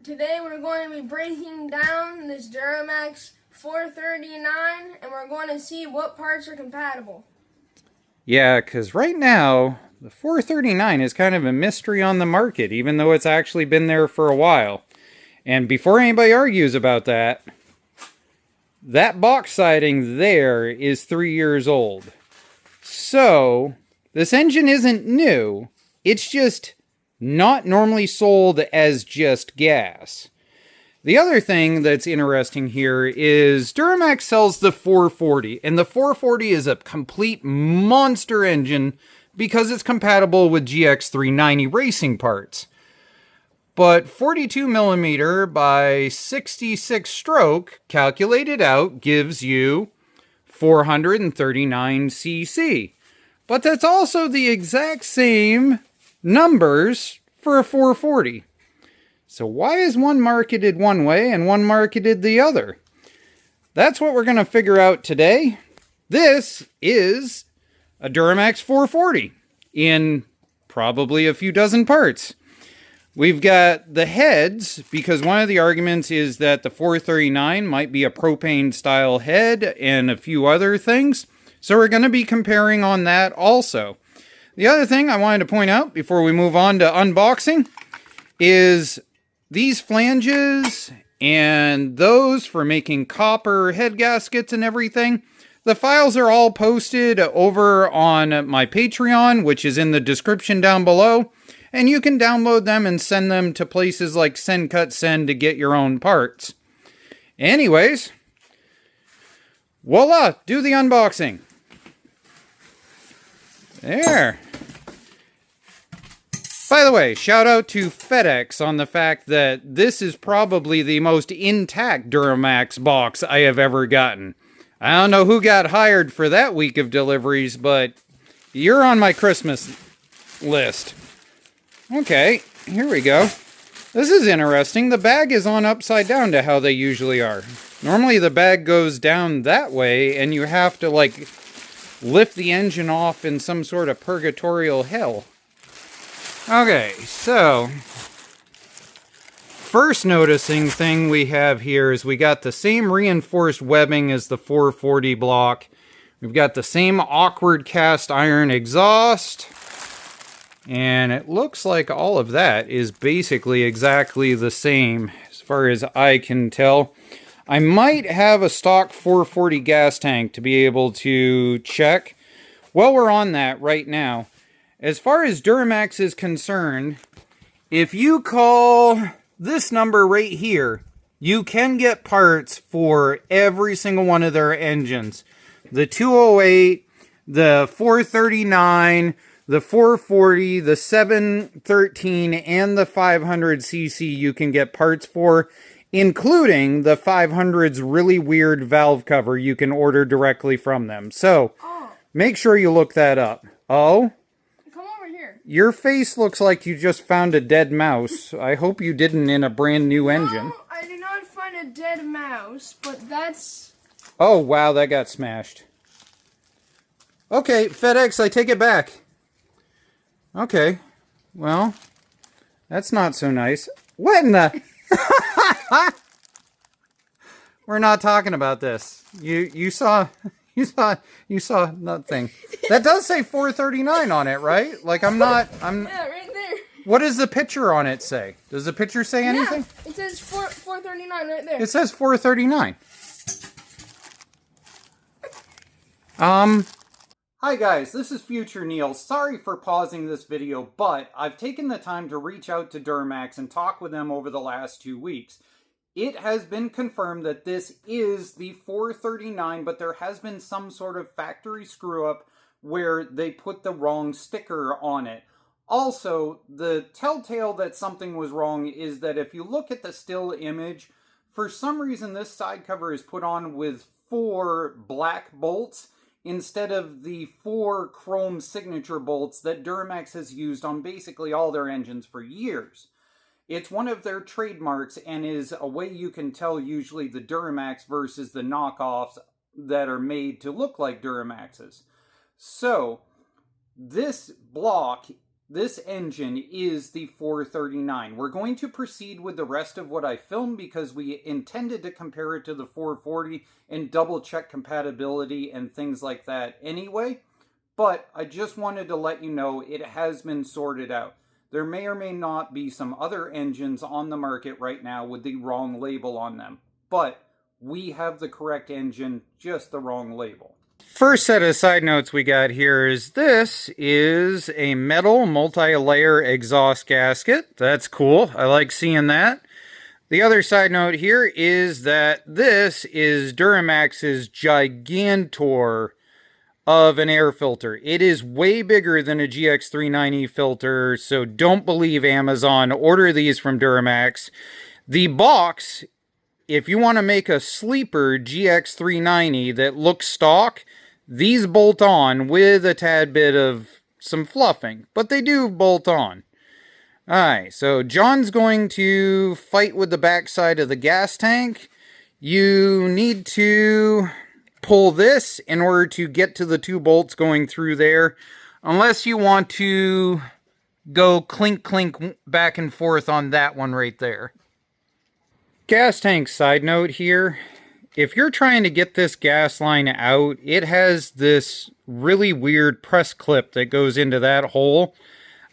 Today we're going to be breaking down this DuroMax 439 and we're going to see what parts are compatible. Yeah, because right now, the 439 is kind of a mystery on the market, even though it's actually been there for a while. And before anybody argues about that, that box siding there is 3 years old. So, this engine isn't new, it's just not normally sold as just gas. The other thing that's interesting here is DuroMax sells the 440, and the 440 is a complete monster engine because it's compatible with GX390 racing parts. But 42mm by 66 stroke, calculated out, gives you 439cc. But that's also the exact same numbers for a 440. So why is one marketed one way and one marketed the other? That's what we're going to figure out today. This is a DuroMax 440 in probably a few dozen parts. We've got the heads, because one of the arguments is that the 439 might be a propane style head and a few other things. So we're going to be comparing on that also. The other thing I wanted to point out before we move on to unboxing is these flanges and those for making copper head gaskets and everything. The files are all posted over on my Patreon, which is in the description down below. And you can download them and send them to places like Send Cut Send to get your own parts. Anyways, voila, do the unboxing. There. By the way, shout out to FedEx on the fact that this is probably the most intact DuroMax box I have ever gotten. I don't know who got hired for that week of deliveries, but you're on my Christmas list. Okay, here we go. This is interesting. The bag is on upside down to how they usually are. Normally the bag goes down that way and you have to like lift the engine off in some sort of purgatorial hell. Okay, so first noticing thing we have here is we got the same reinforced webbing as the 440 block. We've got the same awkward cast iron exhaust. And it looks like all of that is basically exactly the same as far as I can tell. I might have a stock 440 gas tank to be able to check. While we're on that right now, as far as DuroMax is concerned, if you call this number right here, you can get parts for every single one of their engines. The 208, the 439, the 440, the 713, and the 500cc you can get parts for, including the 500's really weird valve cover you can order directly from them. So, make sure you look that up. Oh? Come over here. Your face looks like you just found a dead mouse. I hope you didn't in a brand new engine. No, I did not find a dead mouse, but that's... Oh, wow, that got smashed. Okay, FedEx, I take it back. Okay, well, that's not so nice. What in the... We're not talking about this. You saw nothing. That does say 439 on it, right? Like Yeah, right there. What does the picture on it say? Does the picture say anything? Yeah, it says 439 right there. It says 439. Hi guys, this is Future Neil. Sorry for pausing this video, but I've taken the time to reach out to DuroMax and talk with them over the last 2 weeks. It has been confirmed that this is the 439, but there has been some sort of factory screw-up where they put the wrong sticker on it. Also, the telltale that something was wrong is that if you look at the still image, for some reason this side cover is put on with 4 black bolts instead of the 4 chrome signature bolts that DuroMax has used on basically all their engines for years. It's one of their trademarks and is a way you can tell usually the DuroMax versus the knockoffs that are made to look like DuroMaxes. So, this block this engine is the 439. We're going to proceed with the rest of what I filmed because we intended to compare it to the 440 and double check compatibility and things like that anyway. But I just wanted to let you know it has been sorted out. There may or may not be some other engines on the market right now with the wrong label on them. But we have the correct engine, just the wrong label. First set of side notes we got here is this is a metal multi-layer exhaust gasket. That's cool. I like seeing that. The other side note here is that this is DuroMax's gigantor of an air filter. It is way bigger than a GX390 filter, so don't believe Amazon. Order these from DuroMax. The box, if you want to make a sleeper GX390 that looks stock, these bolt on with a tad bit of some fluffing, but they do bolt on. Alright, so John's going to fight with the backside of the gas tank. You need to pull this in order to get to the two bolts going through there, unless you want to go clink clink back and forth on that one right there. Gas tank side note here. If you're trying to get this gas line out, it has this really weird press clip that goes into that hole.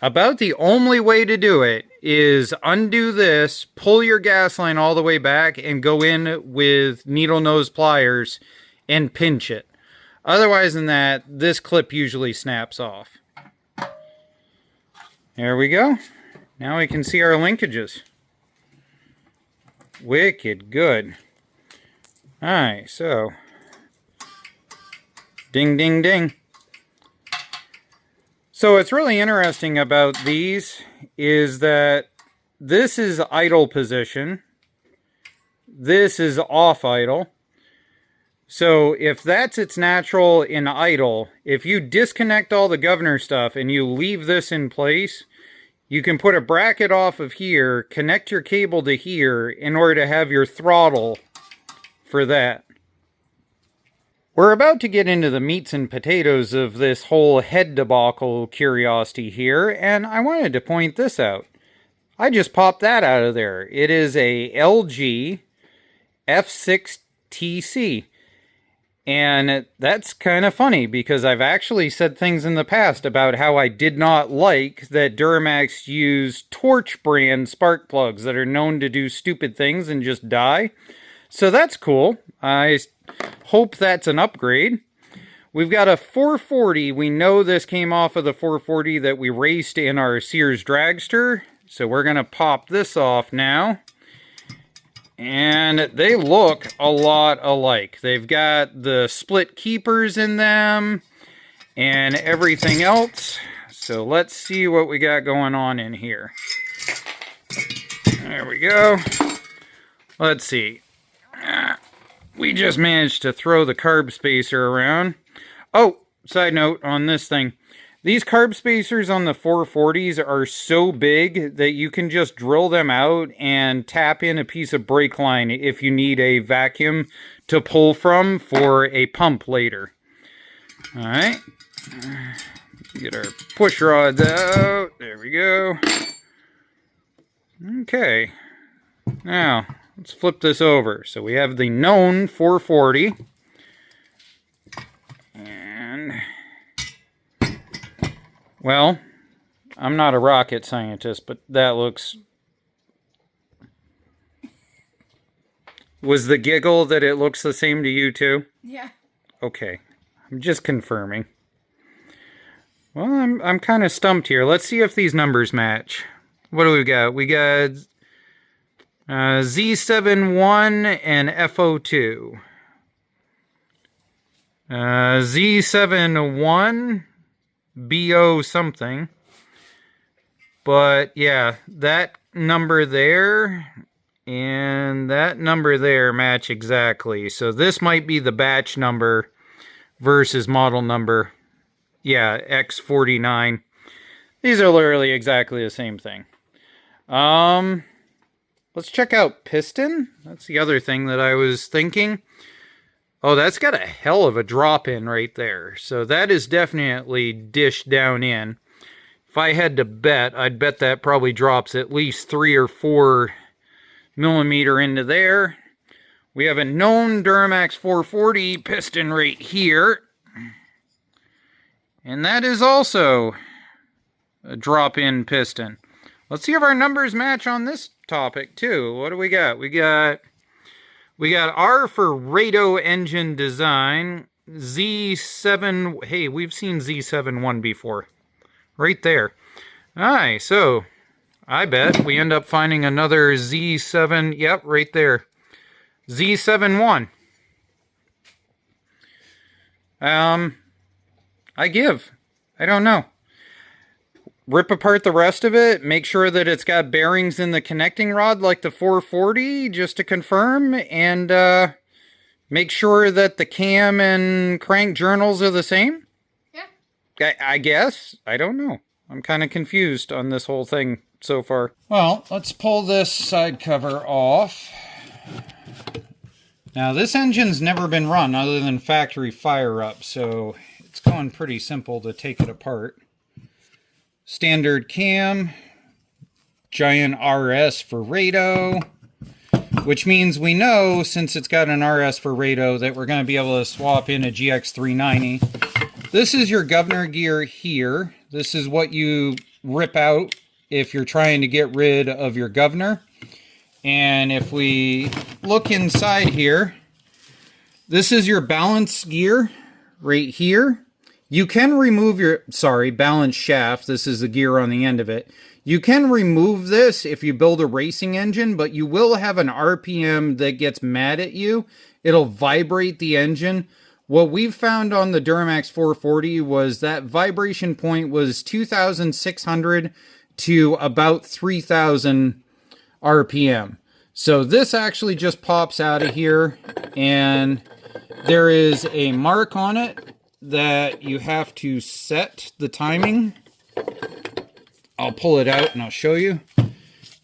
About the only way to do it is undo this, pull your gas line all the way back, and go in with needle nose pliers and pinch it. Otherwise than that, this clip usually snaps off. There we go. Now we can see our linkages. Wicked good. Alright, so ding, ding, ding. So what's really interesting about these is that this is idle position. This is off idle. So if that's its natural in idle, if you disconnect all the governor stuff and you leave this in place, you can put a bracket off of here, connect your cable to here in order to have your throttle for that. We're about to get into the meats and potatoes of this whole head debacle curiosity here, and I wanted to point this out. I just popped that out of there. It is a LG F6TC. And that's kind of funny because I've actually said things in the past about how I did not like that DuroMax used Torch brand spark plugs that are known to do stupid things and just die. So that's cool. I hope that's an upgrade. We've got a 440. We know this came off of the 440 that we raced in our Sears Dragster. So we're going to pop this off now. And they look a lot alike. They've got the split keepers in them and everything else. So let's see what we got going on in here. There we go. Let's see. We just managed to throw the carb spacer around. Oh, side note on this thing. These carb spacers on the 440s are so big that you can just drill them out and tap in a piece of brake line if you need a vacuum to pull from for a pump later. Alright. Get our push rods out. There we go. Okay. Now, let's flip this over. So we have the known 440. And well, I'm not a rocket scientist, but that looks... Was the giggle that it looks the same to you too? Yeah. Okay. I'm just confirming. Well, I'm kind of stumped here. Let's see if these numbers match. What do we got? We got Z71 and FO2. Z71... BO something. But yeah, that number there and that number there match exactly. So this might be the batch number versus model number. Yeah, X49. These are literally exactly the same thing. Let's check out piston. That's the other thing that I was thinking. Oh, that's got a hell of a drop in right there. So that is definitely dished down in. If if I had to bet, I'd bet that probably drops at least 3 or 4 millimeter into there. We have a known DuroMax 440 piston right here. And that is also a drop-in piston. Let's see if our numbers match on this topic too. What do we got? We got R for Rado engine design, Z7. Hey, we've seen Z71 before. Right there. Alright, so I bet we end up finding another Z7. Yep, right there. Z71. I give. I don't know. Rip apart the rest of it. Make sure that it's got bearings in the connecting rod like the 440 just to confirm. And make sure that the cam and crank journals are the same. Yeah. I guess. I don't know. I'm kind of confused on this whole thing so far. Well, let's pull this side cover off. Now, this engine's never been run other than factory fire up, so it's going pretty simple to take it apart. Standard cam, giant RS for Rado, which means we know, since it's got an RS for Rado, that we're going to be able to swap in a GX390. This is your governor gear here. This is what you rip out if you're trying to get rid of your governor. And if we look inside here, this is your balance gear right here. You can remove your, balance shaft. This is the gear on the end of it. You can remove this if you build a racing engine, but you will have an RPM that gets mad at you. It'll vibrate the engine. What we've found on the DuroMax 440 was that vibration point was 2,600 to about 3,000 RPM. So this actually just pops out of here, and there is a mark on it that you have to set the timing. I'll pull it out and I'll show you.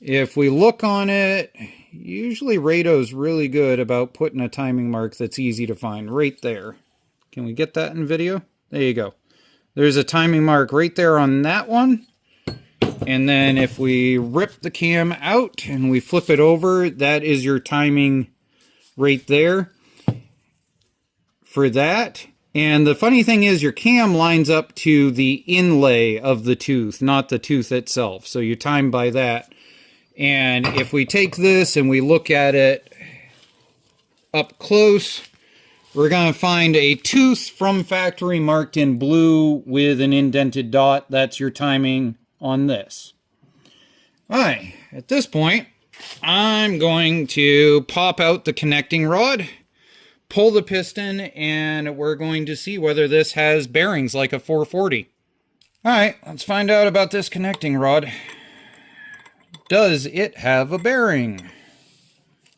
If we look on it, usually Rado's really good about putting a timing mark that's easy to find right there. Can we get that in video? There you go. There's a timing mark right there on that one. And then if we rip the cam out and we flip it over, that is your timing right there for that. And the funny thing is your cam lines up to the inlay of the tooth, not the tooth itself. So you time by that. And if we take this and we look at it up close, we're going to find a tooth from factory marked in blue with an indented dot. That's your timing on this. Alright, at this point, I'm going to pop out the connecting rod, pull the piston, and we're going to see whether this has bearings like a 440. Alright, let's find out about this connecting rod. Does it have a bearing?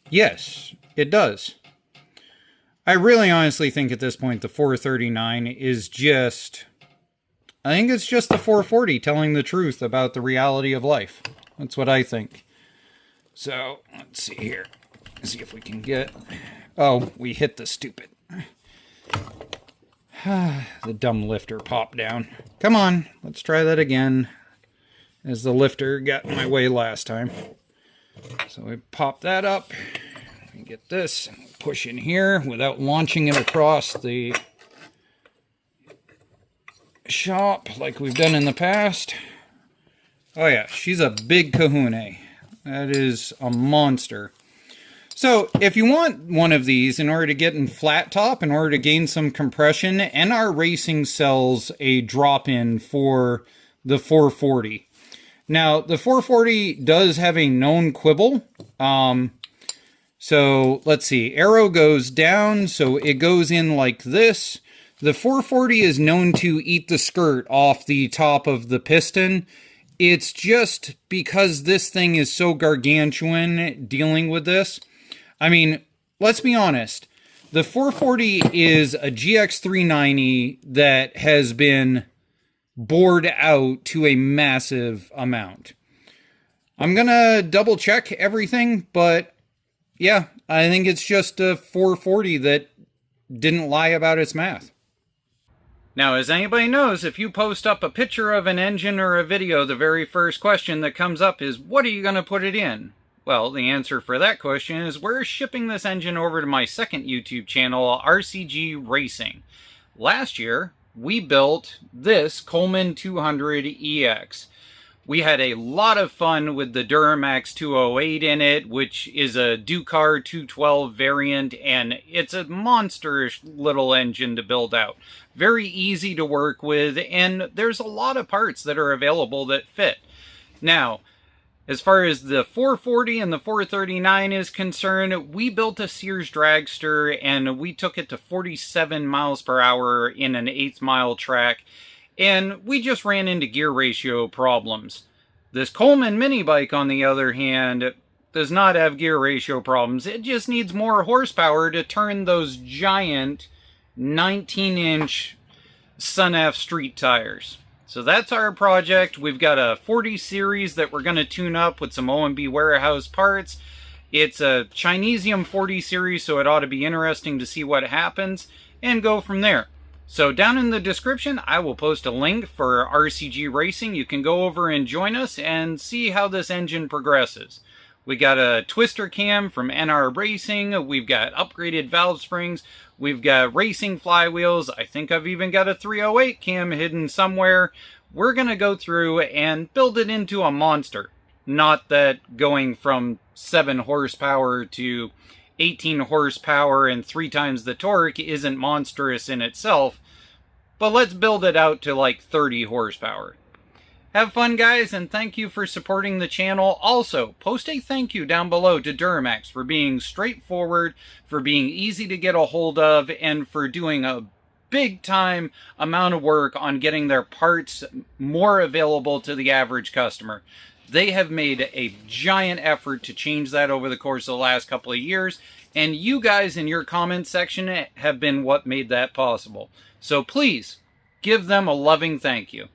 Yes, it does. I really honestly think at this point the 439 is just... I think it's just the 440 telling the truth about the reality of life. That's what I think. So, let's see here. Let's see if we can get... Oh, we hit the stupid... the dumb lifter popped down. Come on, let's try that again. As the lifter got in my way last time. So we pop that up. We get this, push in here without launching it across the shop like we've done in the past. Oh yeah, she's a big kahuna. That is a monster. So if you want one of these in order to get in flat top, in order to gain some compression, NR Racing sells a drop-in for the 440. Now, the 440 does have a known quibble. So let's see, arrow goes down, so it goes in like this. The 440 is known to eat the skirt off the top of the piston. It's just because this thing is so gargantuan dealing with this. I mean, let's be honest. The 440 is a GX390 that has been bored out to a massive amount. I'm going to double check everything, but yeah, I think it's just a 440 that didn't lie about its math. Now, as anybody knows, if you post up a picture of an engine or a video, the very first question that comes up is, what are you going to put it in? Well, the answer for that question is we're shipping this engine over to my second YouTube channel, RCG Racing. Last year, we built this Coleman 200EX. We had a lot of fun with the DuroMax 208 in it, which is a Ducar 212 variant, and it's a monsterish little engine to build out. Very easy to work with, and there's a lot of parts that are available that fit. Now, as far as the 440 and the 439 is concerned, we built a Sears dragster, and we took it to 47 miles per hour in an 1/8 mile track. And we just ran into gear ratio problems. This Coleman mini bike, on the other hand, does not have gear ratio problems. It just needs more horsepower to turn those giant 19-inch Sun F street tires. So that's our project. We've got a 40 series that we're going to tune up with some OMB warehouse parts. It's a Chinesium 40 series, so it ought to be interesting to see what happens and go from there. So down in the description, I will post a link for RCG Racing. You can go over and join us and see how this engine progresses. We got a twister cam from NR Racing. We've got upgraded valve springs. We've got racing flywheels. I think I've even got a 308 cam hidden somewhere. We're going to go through and build it into a monster. Not that going from 7 horsepower to 18 horsepower and 3 times the torque isn't monstrous in itself, but let's build it out to like 30 horsepower. Have fun, guys, and thank you for supporting the channel. Also, post a thank you down below to DuroMax for being straightforward, for being easy to get a hold of, and for doing a big time amount of work on getting their parts more available to the average customer. They have made a giant effort to change that over the course of the last couple of years, and you guys in your comment section have been what made that possible. So please, give them a loving thank you.